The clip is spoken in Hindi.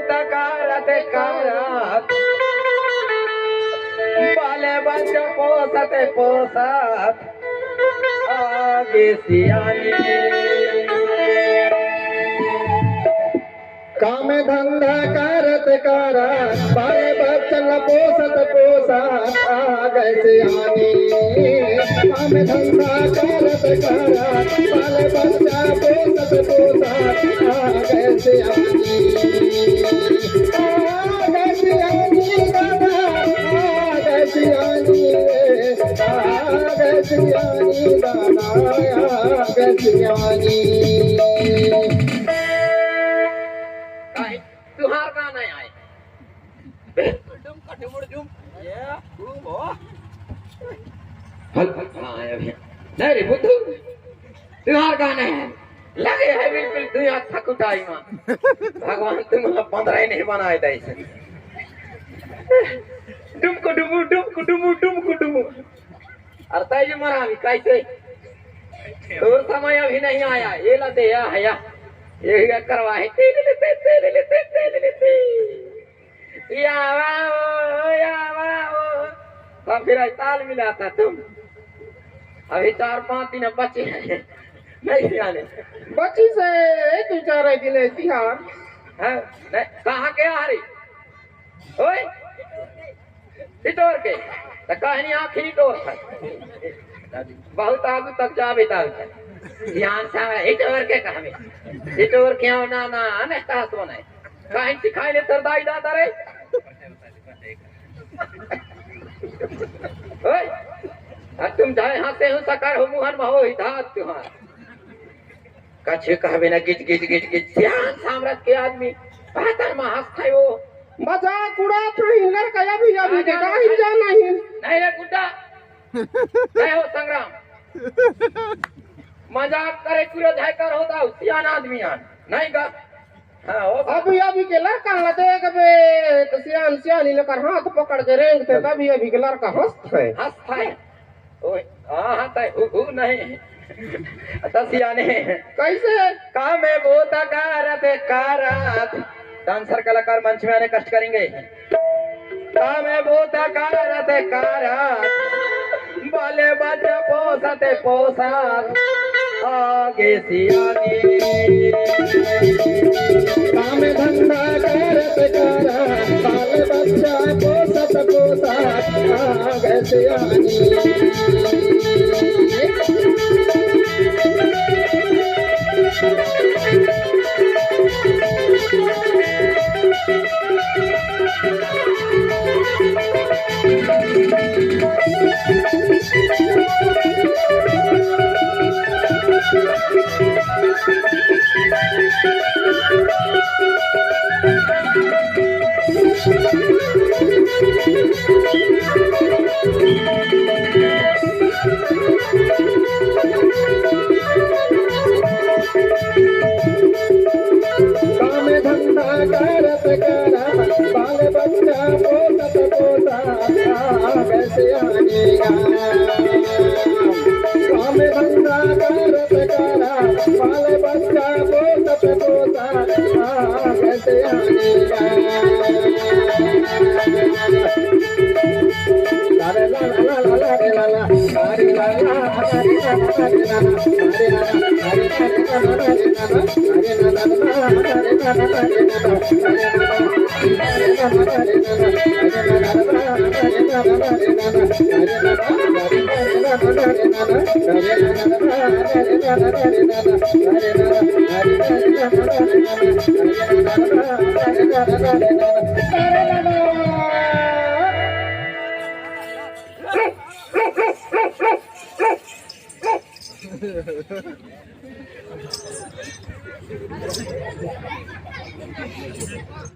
भूत काळात काळात बाले बंच पोसत आगे सियानी काम धंदा करत बाले बच्चन पोसत आगे सियानी काम धंदा करत बाले बच्चा पोसत आगे सियानी तुहार का नहीं आए नहीं रे बुद्धू तुहार का नहीं है लगे है बिल्कुल दुनिया थकुटाई मां भगवान तुम्हें 15 ही नहीं बनाए थे इसे डुमको डुमू अरे ये मरा अभी कैसे और समय अभी नहीं आया ये ला दे या ये करवा है तो फिर ताल मिला था तुम अभी 4-5 दिन बचे हैं नहीं आने बच्ची से 2-4 दिन तिहार कहाँ के आ रही ओए इटोर के तो कहनी आखिरी टोर था बहुत आगू तक जा बेटा ध्यान से इटोर के कहमे इटोर क्यों ना अनेस्ता सोना कहीं सिखाई ले सरदाई दादा रे ओए तुम जाए हंसे हो सकर हो मुहन में हो धात तुहार कछ कहबे ना गिज ध्यान साम्राज्य के आदमी पातर में हंसते हो मजाक उड़ात नहीं लड़का अभी के कहीं जाना ही नहीं रे गुड्डा नहीं हो संग्राम मजाक करे पूरा धाकर होता सियान आदमी नहीं गा अभी के लड़का न देख बे तो सियानी लेकर हाथ पकड़ के रेंगते अभी के लड़का हंसता है ओए हां तय नहीं सियाने कैसे काम है बहुत कारत डांसर कलाकार मंच में आने कष्ट करेंगे काम है बहुत कारत बाले बच्चा पोसत आगे सियानी काम धंधा करत बाले बच्चा पोसत आगे सियानी बाल बच्चा पोसत कैसे आनेगा काम धंधा करत बाल बच्चा पोसत कैसे आनेगा